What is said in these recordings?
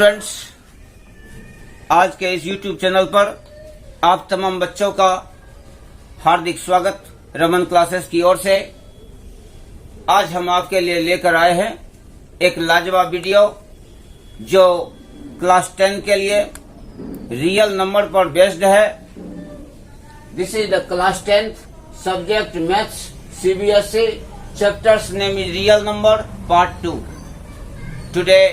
Students, आज के इस YouTube चैनल पर आप तमाम बच्चों का हार्दिक स्वागत रमन क्लासेस की ओर से। आज हम आपके लिए लेकर आए हैं एक लाजवाब वीडियो जो क्लास 10 के लिए रियल नंबर पर बेस्ड है। This is the class 10th subject maths CBSE chapters name is real number part 2. Today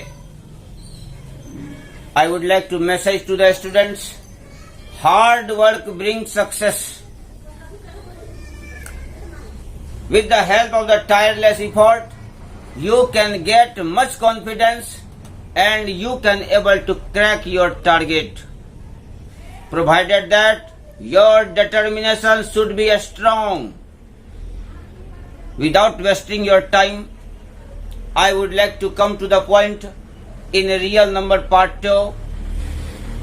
I would like to message to the students, hard work brings success. With the help of the tireless effort, you can get much confidence and you can able to crack your target, provided that your determination should be strong. Without wasting your time, I would like to come to the point in a real number part 2.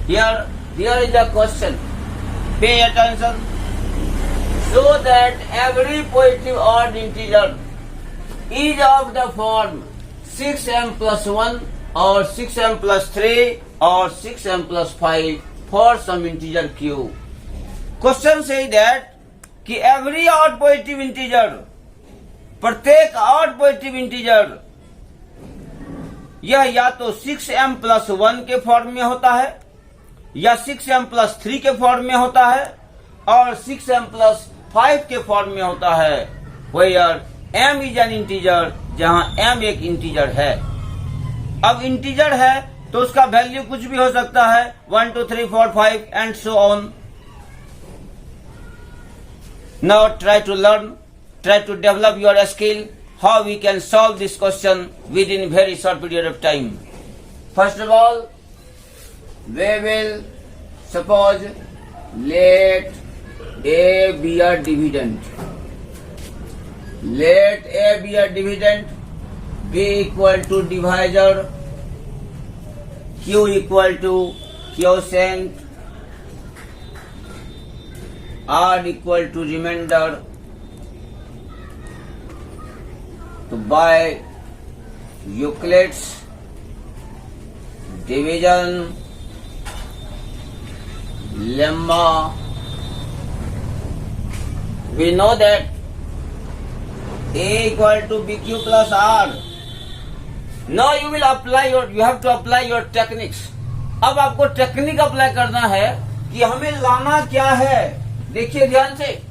Here is the question. Pay attention. So that every positive odd integer is of the form 6m plus 1 or 6m plus 3 or 6m plus 5 for some integer q. Question says that कि every odd positive integer, प्रत्येक odd positive integer यह या तो 6m plus 1 के form में होता है या 6m plus 3 के फॉर्म में होता है और 6m plus 5 के फॉर्म में होता है। Where m is an integer, जहां m एक इंटीजर है। अब इंटीजर है तो उसका वैल्यू कुछ भी हो सकता है, 1 2 3 4 5 and so on. Now try to develop your skill how we can solve this question within very short period of time. First of all, we will suppose let A be a dividend. Let A be a dividend, B equal to divisor, Q equal to quotient, R equal to remainder. तो by Euclid's division lemma, we know that A equal to BQ plus R. Now you have to apply your techniques. अब आपको technique apply करना है कि हमें लाना क्या है। देखिए ध्यान से,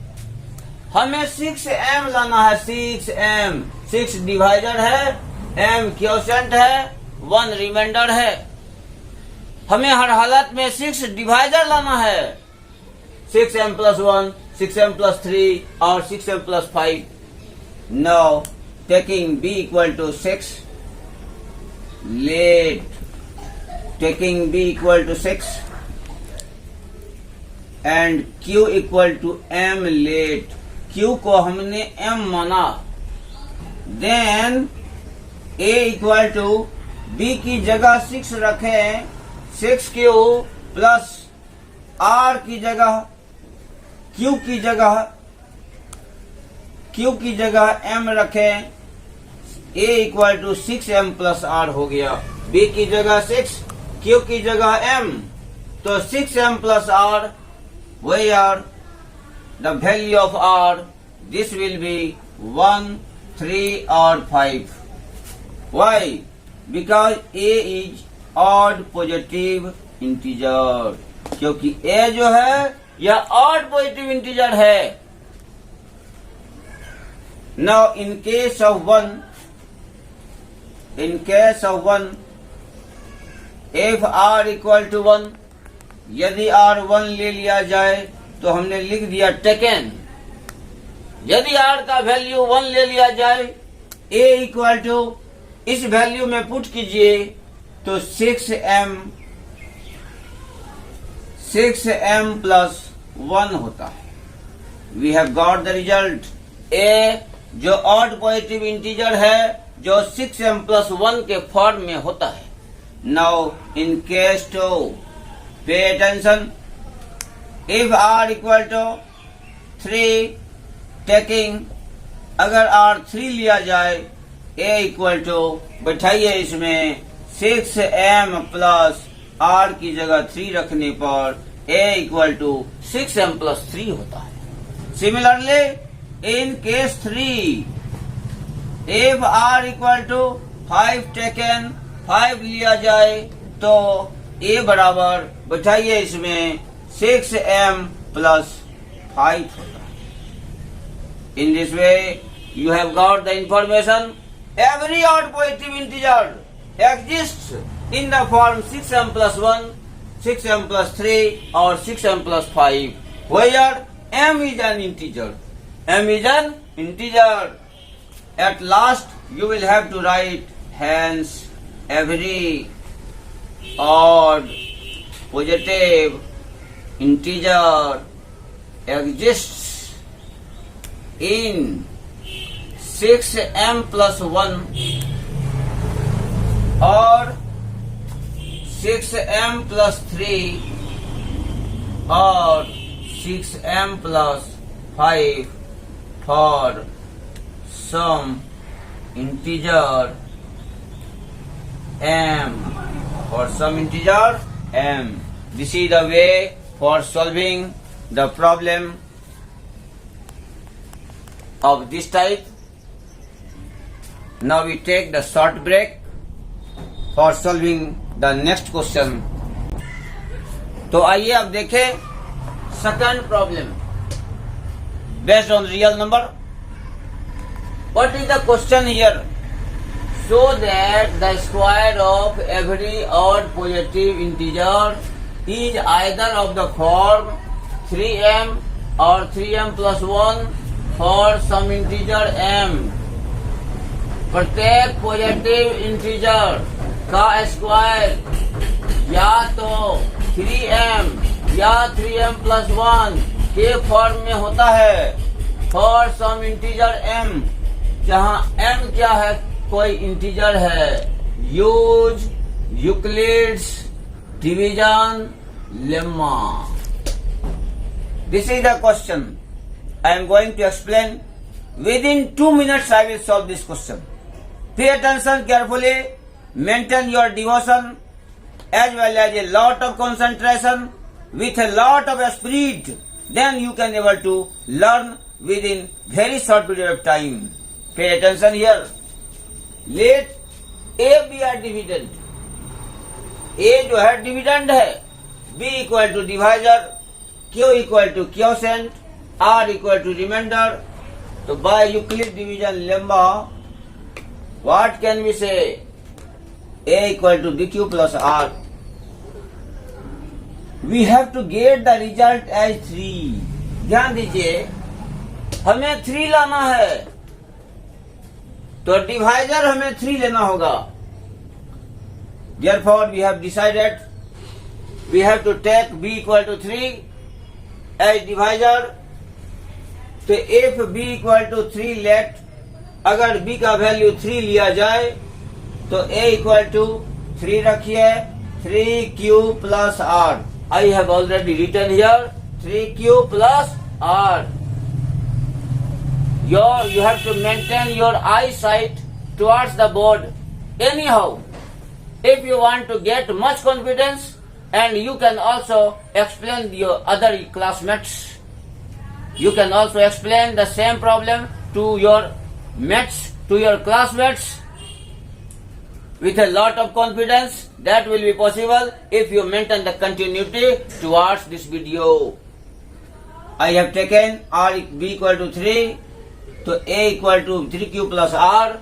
हमें 6m लाना है। 6m, 6 डिवाइजर है, m क्वोशिएंट है, 1 रिमाइंडर है। हमें हर हालत में 6 डिवाइजर लाना है। 6m plus 1, 6m plus 3 और 6m plus 5. Now taking b equal to 6, let taking b equal to 6 and q equal to m, let q को हमने m माना, then a equal to b की जगह 6 रखें, 6q प्लस r की जगह q की जगह m रखें, a equal to 6m plus r हो गया। b की जगह 6, q की जगह m, तो 6m plus r, where the value of r, this will be 1, 3 or 5. Why? Because a is odd positive integer. क्योंकि a जो है यह odd positive integer है। Now in case of 1, if r equal to 1, यदि r 1 ले लिया जाए तो हमने लिख दिया टेकन। यदि r का वैल्यू 1 ले लिया जाए, a इक्वल टू इस वैल्यू में पुट कीजिए तो 6m प्लस 1 होता है। We have got the result. a जो ऑड पॉजिटिव इंटीजर है जो 6m प्लस 1 के फॉर्म में होता है। Now in case 2, pay attention, if r equal to 3, taking अगर r 3 लिया जाए, a इक्वल टू बैठाइए इसमें 6m प्लस r की जगह 3 रखने पर a equal to 6m plus 3 होता है। Similarly in case 3, if r equal to 5 taken 5 लिया जाए तो a बराबर बैठाइए इसमें 6m प्लस 5 होता है। In this way, you have got the information. Every odd positive integer exists in the form 6m plus 1, 6m plus 3 or 6m plus 5, where m is an integer. M is an integer. At last, you will have to write, hence, every odd positive integer exists in 6m plus 1 or 6m plus 3 or 6m plus 5 for some integer m. For some integer m. This is the way for solving the problem of this type. Now we take the short break for solving the next question. तो आइए अब देखें second problem based on real number. What is the question here? Show that the square of every odd positive integer is either of the form 3m or 3m plus 1 for some integer m. प्रत्येक positive integer का square या तो 3m या 3m plus 1 के form में होता है for some integer m, जहां m क्या है, कोई इंटीजर है. Use Euclid's division lemma. This is the question. I am going to explain. Within 2 minutes I will solve this question. Pay attention carefully. Maintain your devotion as well as a lot of concentration with a lot of spirit. Then you can able to learn within very short period of time. Pay attention here. Let A be a dividend. A जो है dividend है. B equal to divisor. Q equal to quotient. R equal to remainder. So by Euclid division lemma, what can we say? A equal to BQ plus R. We have to get the result as 3. ध्यान दीजिए, हमें 3 लाना है तो divisor हमें 3 लेना होगा. Therefore we have decided we have to take B equal to 3 as divisor. तो if b equal to 3 let, अगर b का वैल्यू 3 लिया जाए तो a इक्वल टू 3 रखिए. 3q plus r. I have already written here 3q plus r. You have to maintain your eyesight towards the board. Anyhow, if you want to get much confidence, and you can also explain your other classmates. You can also explain the same problem to your mates, to your classmates with a lot of confidence. That will be possible if you maintain the continuity towards this video. I have taken R B equal to 3, so A equal to 3q plus R,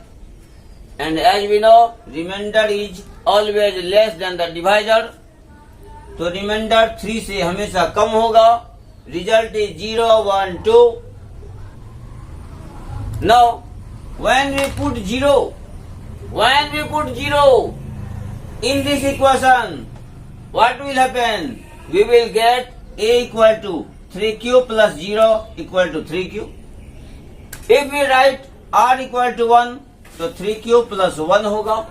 and as we know, remainder is always less than the divisor. तो reminder 3 से हमेशा कम होगा. Result is 0, 1, 2. Now, when we put 0 in this equation, what will happen? We will get A equal to 3q plus 0 equal to 3q. If we write R equal to 1, तो 3q plus 1 होगा.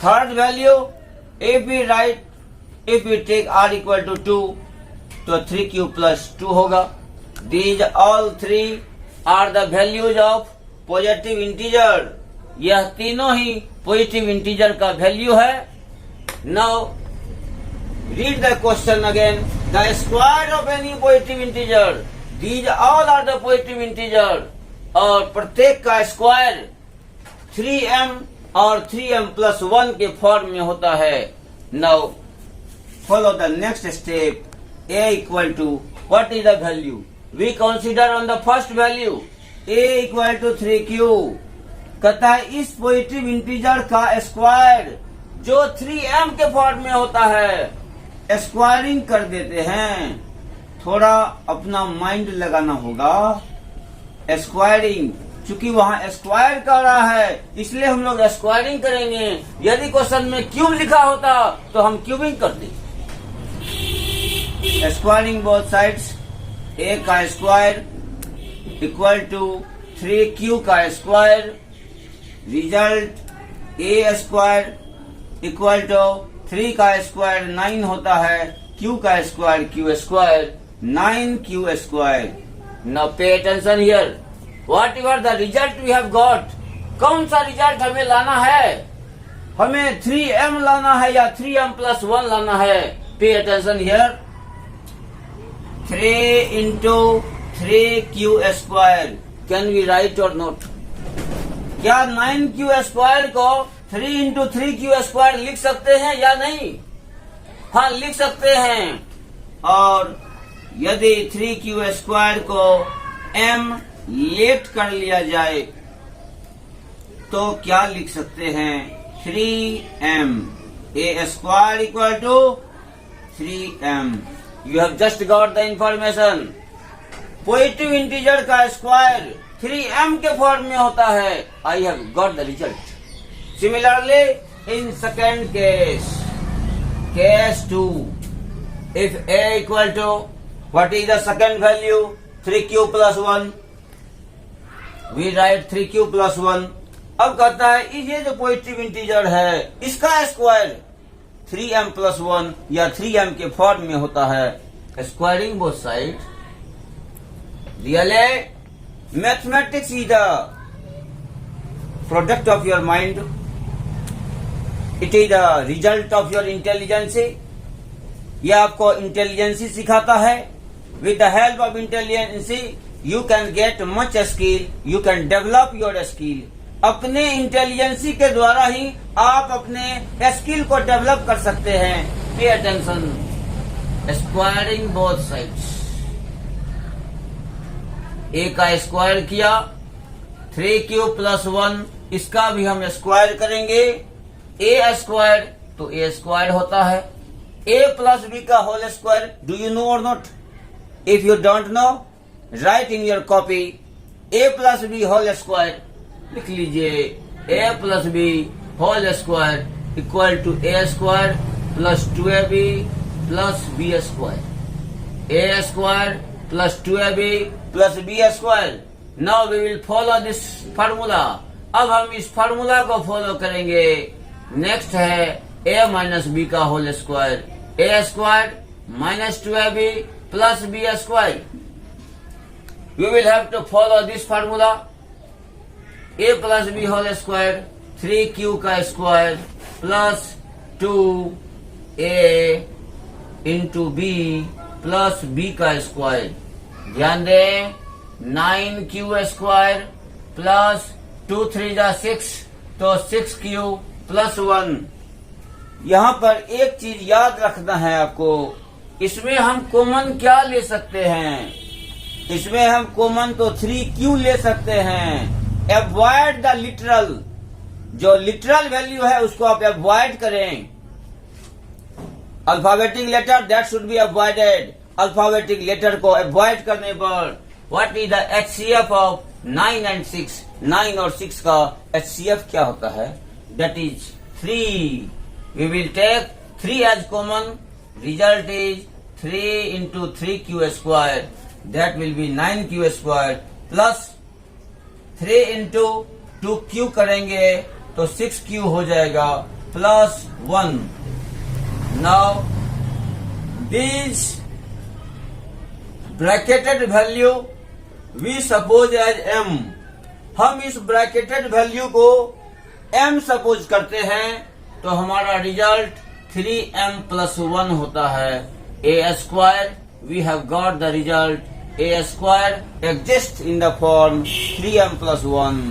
Third value, if we take R equal to 2, तो 3q plus 2 होगा. These all three are the values of positive integer. यह तीनों ही positive integer का value है. Now, read the question again. The square of any positive integer. These all are the positive integer. और प्रत्येक का square 3m और 3m plus 1 के form में होता है. Now, follow the next step. A equal to, what is the value? We consider on the first value. A equal to 3q. कहता है इस पॉजिटिव इंटीजर का स्क्वायर जो 3m के फॉर्म में होता है, स्क्वायरिंग कर देते हैं. थोड़ा अपना माइंड लगाना होगा. स्क्वायरिंग, चूंकि वहां स्क्वायर कर रहा है इसलिए हम लोग स्क्वायरिंग करेंगे. यदि क्वेश्चन में क्यूब लिखा होता तो हम क्यूबिंग करते. Squaring both sides. ए का स्क्वायर इक्वल टू 3q का square. Result a square equal to 3 का स्क्वायर 9 होता है. q का square q square 9q square. Now pay attention here. Whatever the result we have got, कौन सा result हमें लाना है? हमें 3m लाना है या 3m plus 1 लाना है? Pay attention here. 3 into 3q square can we write or not? क्या 9q स्क्वायर को 3 into 3q स्क्वायर लिख सकते हैं या नहीं? हाँ, लिख सकते हैं. और यदि 3q स्क्वायर को m लेट कर लिया जाए तो क्या लिख सकते हैं? 3m. a square equal to 3m. You have just got the information. Positive integer का स्क्वायर 3m के फॉर्म में होता है. I have got the result. Similarly in second case, case 2, if a equal to, what is the second value? 3q plus 1. We write 3q plus 1. अब कहता है ये जो पॉजिटिव इंटीजर है इसका स्क्वायर 3m plus 1 या 3m के form में होता है. Squaring both side. Really, mathematics is the product of your mind. It is the result of your intelligence. यह आपको इंटेलिजेंसी सिखाता है. With the help of intelligence, you can get much skill. You can develop your skill. अपने intelligence के द्वारा ही आप अपने skill को डेवलप कर सकते हैं. Pay attention. Squaring both sides. A का स्क्वायर किया 3q plus 1, इसका भी हम स्क्वायर करेंगे. ए स्क्वायर तो ए स्क्वायर होता है. a plus b का whole square. Do you know और not? If you don't know, write in your copy a plus b whole square. लिख लीजिए a plus b whole square equal to a square plus 2ab plus b square. a square plus 2ab plus b square. Now we will follow this formula. अब हम इस formula को follow करेंगे. Next है a minus b का whole square. a square minus 2ab plus b square. We will have to follow this formula. a plus b whole square 3q का square plus 2a into b plus b का square. ध्यान दें, 9q square plus 2 3 6, तो 6q plus 1. यहाँ पर एक चीज याद रखना है आपको. इसमें हम कॉमन क्या ले सकते हैं? इसमें हम कॉमन तो 3q ले सकते हैं. Avoid the literal. जो लिटरल वैल्यू है उसको आप अवॉइड करें. Alphabetic letter that should be avoided. Alphabetic letter को अवॉइड करने पर what is the HCF of 9 and 6? 9 और 6 का HCF क्या होता है? That is 3. We will take 3 as common. Result is 3 into 3q square. That will be 9q square plus 3 into 2q करेंगे तो 6q हो जाएगा plus 1. Now this bracketed value we suppose as m. हम इस bracketed value को m suppose करते हैं तो हमारा रिजल्ट 3m plus 1 होता है a square. We have got the result a square exists in the form 3m plus 1.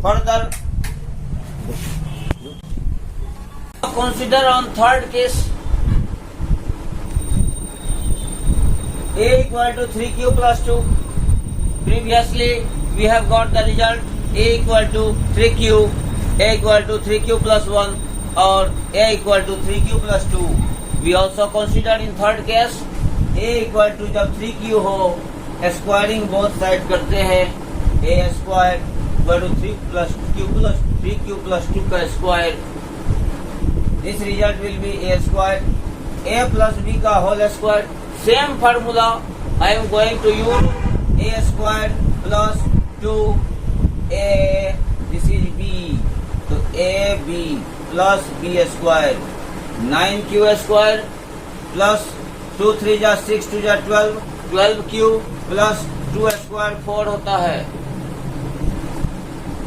Further, consider on third case a equal to 3q plus 2. Previously we have got the result a equal to 3q, a equal to 3q plus 1 or a equal to 3q plus 2. We also considered in third case a equal to जब 3q हो, squaring both side करते हैं, a square equal to 3q plus 2 का square. This result will be a square, a plus b का whole square. Same formula I am going to use. A square plus 2a, this is b, so ab plus b square. 9q square plus 2 3 जा 6 2 जा 12, 12q plus 2 square 4 होता है.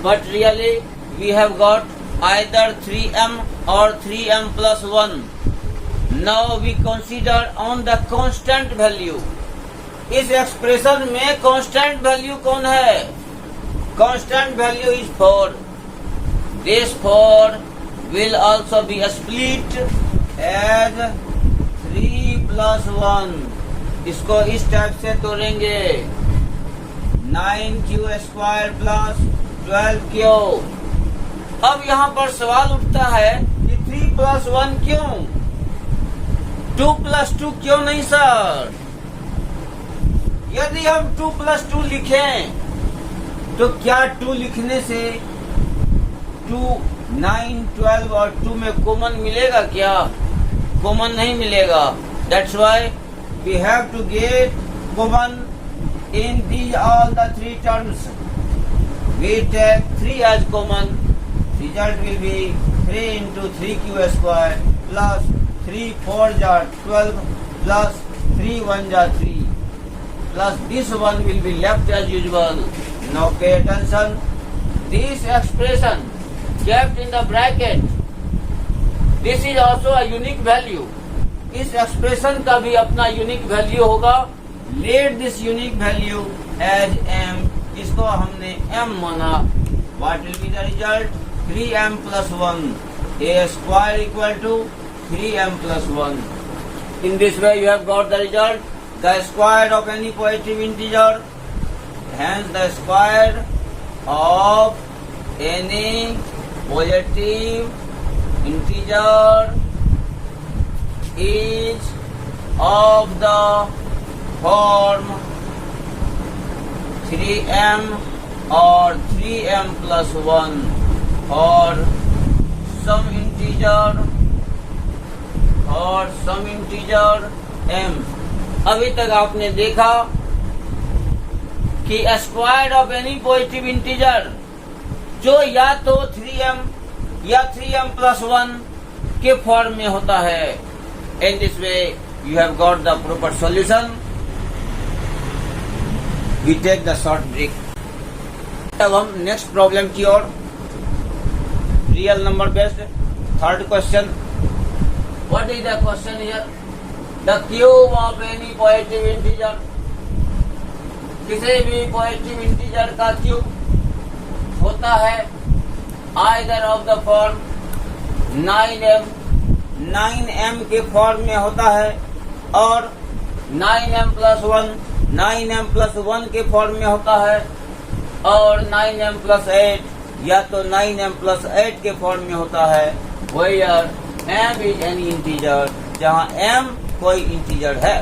But really we have got either 3m or 3m plus 1. Now we consider on the constant value. इस expression में constant value कौन है? Constant value is 4. This 4 will also be split as 3 plus 1. इसको इस type से तोड़ेंगे 9q square plus 12q. अब यहाँ पर सवाल उठता है कि 3 plus 1 क्यों, 2 plus 2 क्यों नहीं सर? यदि हम 2 plus 2 लिखें तो क्या 2 लिखने से 2, 9, 12 और 2 में कॉमन मिलेगा क्या? कॉमन नहीं मिलेगा. That's why we have to get common in these all the 3 terms. We take 3 as common. Result will be 3 into 3q square plus 3 4 जा 12 plus 3 1 जा 3 plus this one will be left as usual. Now pay attention. This expression kept in the bracket, this is also a unique value. इस expression का भी अपना unique value होगा. Let this unique value as m. इसको हमने m माना. What will be the result? 3m plus 1. A square equal to 3m plus 1. In this way you have got the result. The square of any positive integer, hence the square of any positive integer is of the form 3m or 3m plus 1 or some integer m. अभी तक आपने देखा कि square of any positive integer जो या तो 3m या 3m plus 1 के फॉर्म में होता है. In this way you have got the proper solution. We take the short break. अब हम नेक्स्ट प्रॉब्लम की ओर. Real number based third question. What is the question here? The cube of any positive integer, किसी भी positive integer का cube होता है either of the form 9m, 9m के फॉर्म में होता है और 9m plus 1, 9m plus 1 के फॉर्म में होता है और 9m plus 8 या तो 9m plus 8 के फॉर्म में होता है. Where m is any integer, जहाँ m कोई इंटीजर है.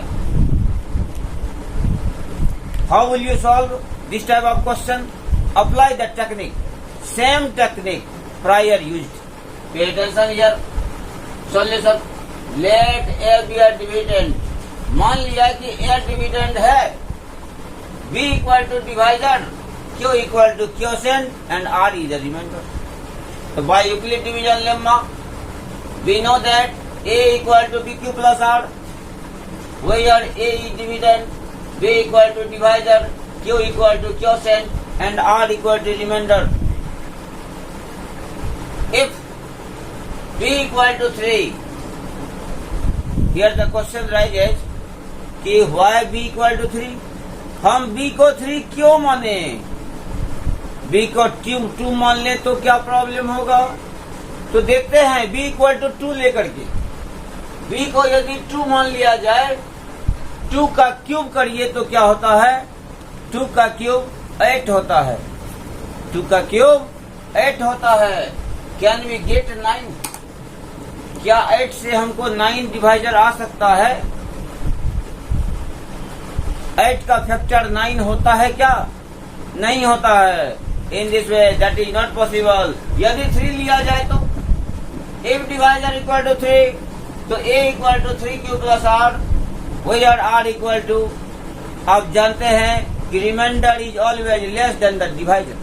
How will you solve this type of question? Apply the technique, same technique prior used. Pay attention here. Solution. Let a be a dividend. मान लिया कि a dividend है, b equal to divisor, q equal to quotient and r is the remainder. So by Euclid division lemma, we know that a equal to bq plus r. Where a is dividend, b equal to divisor, q equal to quotient and r equal to remainder. If b equal to 3. Here the question rises कि why b equal to 3? हम b को 3 क्यों माने? b को 2 मान ले तो क्या प्रॉब्लम होगा? तो देखते हैं b इक्वल टू 2 लेकर के। b को यदि 2 मान लिया जाए, 2 का क्यूब करिए तो क्या होता है? 2 का क्यूब 8 होता है। 2 का क्यूब 8 होता है। Can we get 9? क्या 8 से हमको 9 डिवाइजर आ सकता है? 8 का फैक्टर 9 होता है क्या? नहीं होता है। In this way that is not possible. यदि 3 लिया जाए तो if divisor equal to 3, तो a equal to 3q plus r, where r equal to, आप जानते हैं कि remainder is always less than the divisor.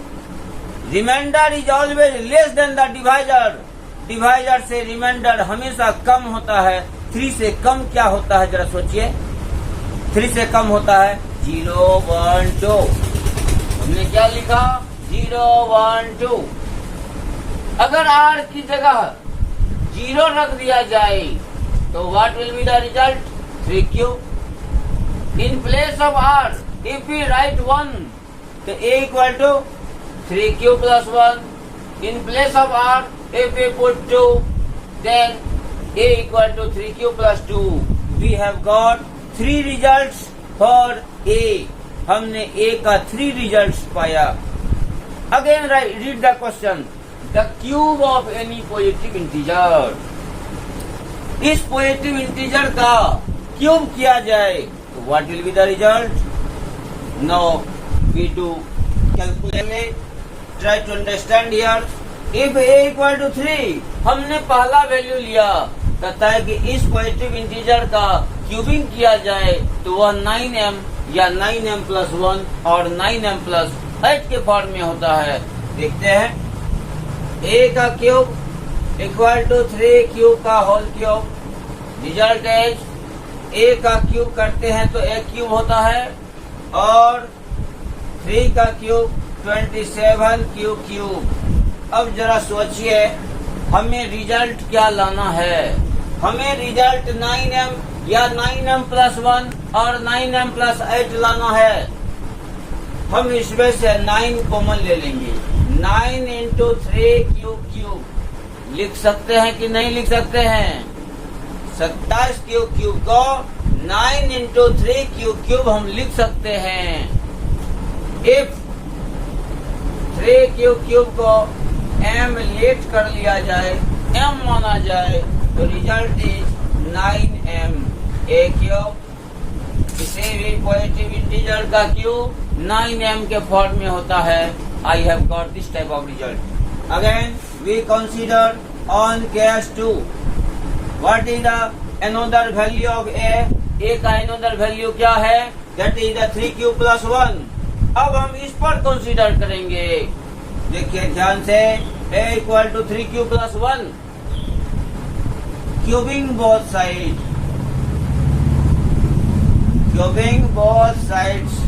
Remainder is always less than the divisor. Divisor से रिमाइंडर हमेशा कम होता है। 3 से कम क्या होता है, जरा सोचिए। 3 से कम होता है 0, 1, 2। हमने क्या लिखा? 0, 1, 2। अगर r की जगह 0 रख दिया जाए तो what will be the result? 3q। In place of r if we write 1 तो a equal to 3q plus 1। In place of r if we put 2 then a equal to 3q plus 2। We have got 3 results for a। हमने a का 3 रिजल्ट्स पाया। Again read the question. The cube of any positive integer। इस positive integer का cube किया जाए तो what will be the result? Now we do calculate. Try to understand here. If a equal to 3, हमने पहला वैल्यू लिया, कहता है कि इस पॉजिटिव इंटीजर का क्यूबिंग किया जाए तो वह 9m या 9m प्लस 1 और 9m प्लस 8 के फॉर्म में होता है। देखते हैं। a का क्यूब इक्वल टू 3q का whole cube. Result is a का क्यूब करते हैं तो a क्यूब होता है और 3 का क्यूब 27q क्यूब। अब जरा सोचिए हमें रिजल्ट क्या लाना है? हमें रिजल्ट 9m या 9m प्लस 1 और 9m प्लस 8 लाना है। हम इसमें से 9 कॉमन ले लेंगे। 9 इंटू 3q क्यूब लिख सकते हैं कि नहीं लिख सकते हैं? 27q क्यूब को 9 इंटू 3q क्यूब हम लिख सकते हैं। इफ 3q क्यूब को m लेट कर लिया जाए, m माना जाए तो result is 9m। a cube किसी भी पॉजिटिव इंटीजर का क्यूब 9m के फॉर्म में होता है। I have got this type of result. Again, we consider on case 2. What is the another value of a? a का another value क्या है? That is the 3q plus 1. अब हम इस पर कंसीडर करेंगे। देखिए ध्यान से, a equal to 3q plus 1. Cubing both sides. Cubing both sides.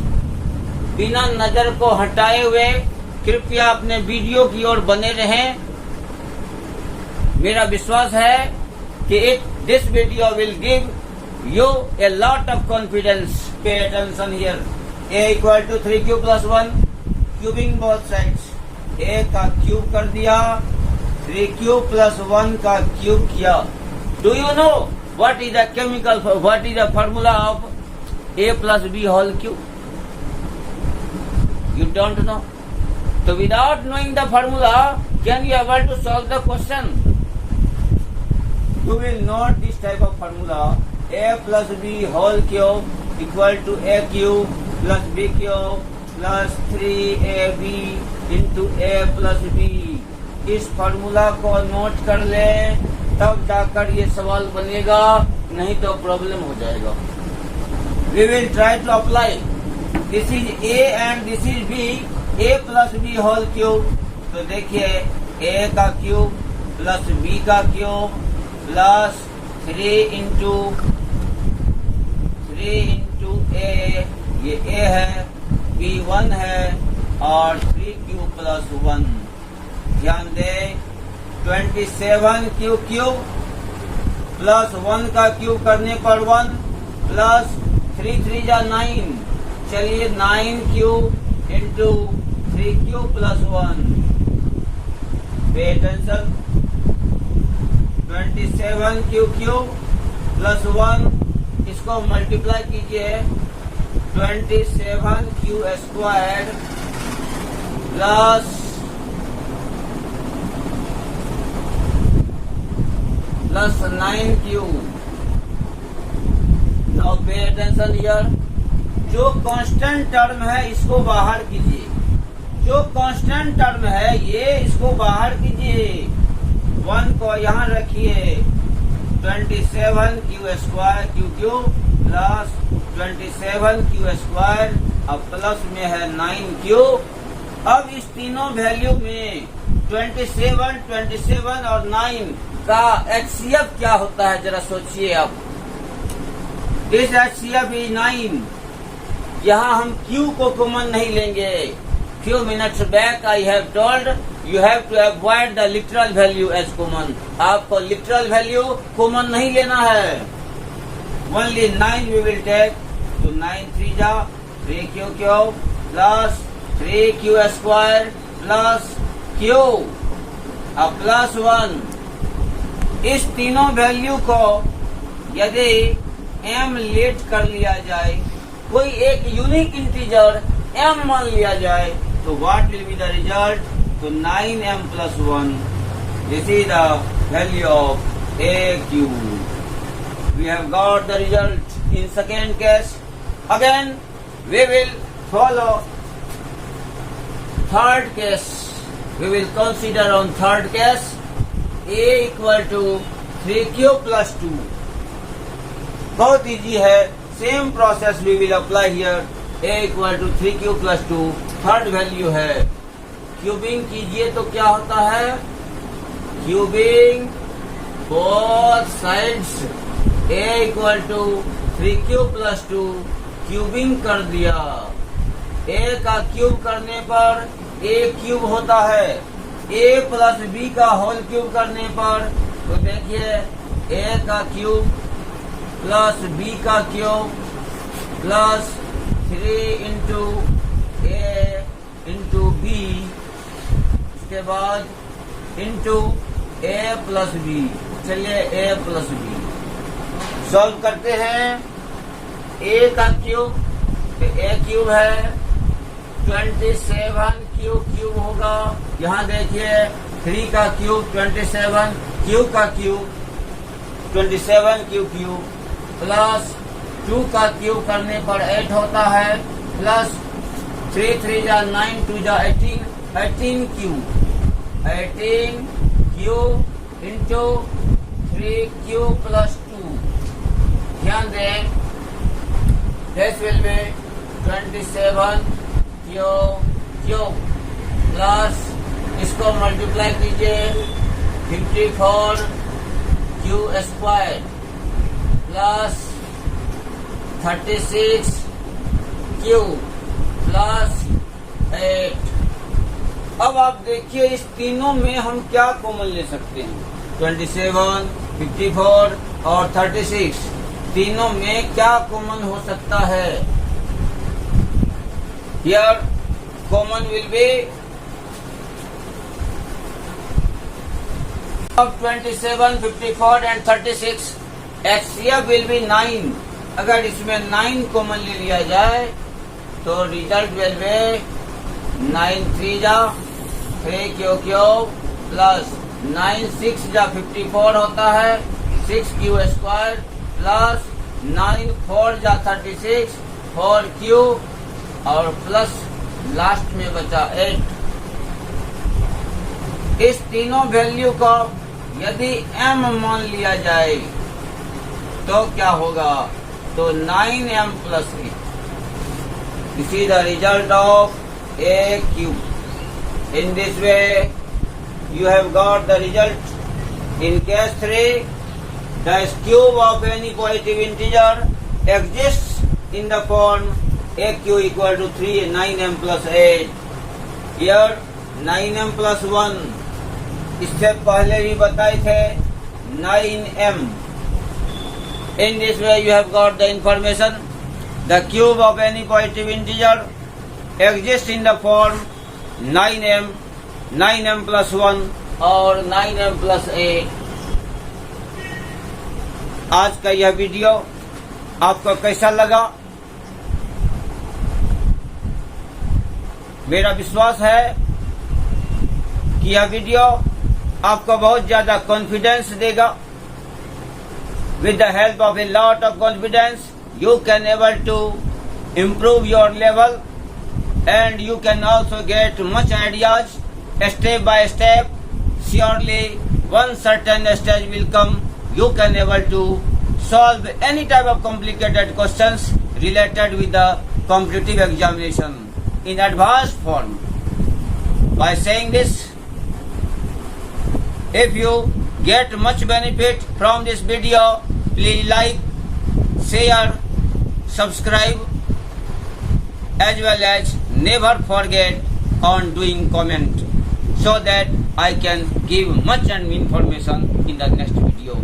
बिना नजर को हटाए हुए कृपया अपने वीडियो की ओर बने रहें। मेरा विश्वास है कि this video will give you a lot of confidence. Pay attention here. a equal to 3q plus 1 cubing both sides. a का क्यूब कर दिया, 3q प्लस 1 का क्यूब किया। Do you know what is the formula of a plus b whole cube? You don't know. So without knowing the formula, can you able to solve the question? You will note this type of formula. A plus b whole cube equal to a cube plus b cube plus 3ab into a plus b। इस formula को note कर ले, तब जाकर ये सवाल बनेगा, नहीं तो प्रॉब्लम हो जाएगा। We will try to apply. This is a and this is b, a plus b whole cube। तो देखिए a का क्यूब प्लस b का क्यूब प्लस 3 इंटू a, ये a है, b 1 है और 3q प्लस 1। ध्यान दे 27 क्यू क्यूब प्लस 1 का क्यूब करने पर 1 प्लस 3 3 जा 9। चलिए 9 cube into 3 cube plus 1। Pay attention, 27 Q cube plus 1, इसको मल्टीप्लाई कीजिए 27 Q square plus 9 Q. Now pay attention here, जो कांस्टेंट टर्म है इसको बाहर कीजिए, जो कांस्टेंट टर्म है ये इसको बाहर कीजिए, 1 को यहाँ रखिए 27 Q square Q cube plus 27 Q square, अब प्लस में है 9 क्यू। अब इस तीनों वैल्यू में 27, 27 और 9 का HCF क्या होता है जरा सोचिए आप। This HCF is 9। यहाँ हम Q को कॉमन नहीं लेंगे। Few minutes back I have told you have to avoid the literal value as common। आपको literal value common नहीं लेना है। Only 9 we will take, तो 9 3 जा 3Q cube plus 3Q square plus Q, अब प्लस 1। इस तीनों वैल्यू को यदि m लेट कर लिया जाए, कोई एक यूनिक इंटीजर m मान लिया जाए, तो what will be the result? तो 9m plus 1, this is the value of a cube. We have got the result in second case. Again we will follow third case. We will consider on third case a equal to 3q plus 2। बहुत easy है, same process we will apply here. a equal to 3q plus 2 third value है। Cubing कीजिए तो क्या होता है? Cubing both sides, a equal to 3q plus 2 cubing कर दिया। a का क्यूब करने पर a क्यूब होता है, a प्लस b का होल क्यूब करने पर, तो देखिए a का क्यूब प्लस b का cube plus 3 into a into b, इसके बाद इंटू a प्लस b। चलिए a प्लस b सॉल्व करते हैं। a का क्यूब, तो a क्यूब है 27 क्यूब होगा। यहाँ देखिए 3 का क्यूब 27, क्यूब का क्यूब 27 क्यूब प्लस 2 का क्यूब करने पर 8 होता है, प्लस 3 3 जा 9 2 जा 18 क्यूब इंटू 3 क्यूब प्लस 2। ध्यान दें, this will be 27 cube plus, इसको मल्टीप्लाई कीजिए 54 Q square plus 36 Q plus 8। अब आप देखिए इस तीनों में हम क्या कॉमन ले सकते हैं? 27, 54 और 36, तीनों में क्या कॉमन हो सकता है? Here common will be of 27, 54 and 36, HCF will be 9। अगर इसमें 9 कॉमन ले लिया जाए तो रिजल्ट विल बी 9 3 जा 3 क्यूब प्लस 9 6 जा 54 होता है, 6 क्यू स्क्वायर प्लस 9 4 जा 36 4 क्यूब और प्लस लास्ट में बचा 8। इस तीनों वैल्यू को यदि m मान लिया जाए तो क्या होगा? तो 9m plus 8। This is the result of a cube. In this way you have got the result. In case 3, the cube of any positive integer exists in the form aq equal to 3 9m plus 8. Here 9m plus 1 इससे पहले भी बताए थे 9m. In this way you have got the information. The cube of any positive integer exists in the form 9m, 9m plus 1 और 9m plus 8. आज का यह video आपको कैसा लगा? मेरा विश्वास है कि यह वीडियो आपको बहुत ज्यादा कॉन्फिडेंस देगा. With the help of a lot of confidence, you can able to improve your level and you can also get much ideas step by step. Surely one certain stage will come, you can able to solve any type of complicated questions related with the competitive examination in advanced form. By saying this, if you get much benefit from this video, please like, share, subscribe, as well as never forget on doing comment so that I can give much and information in the next video.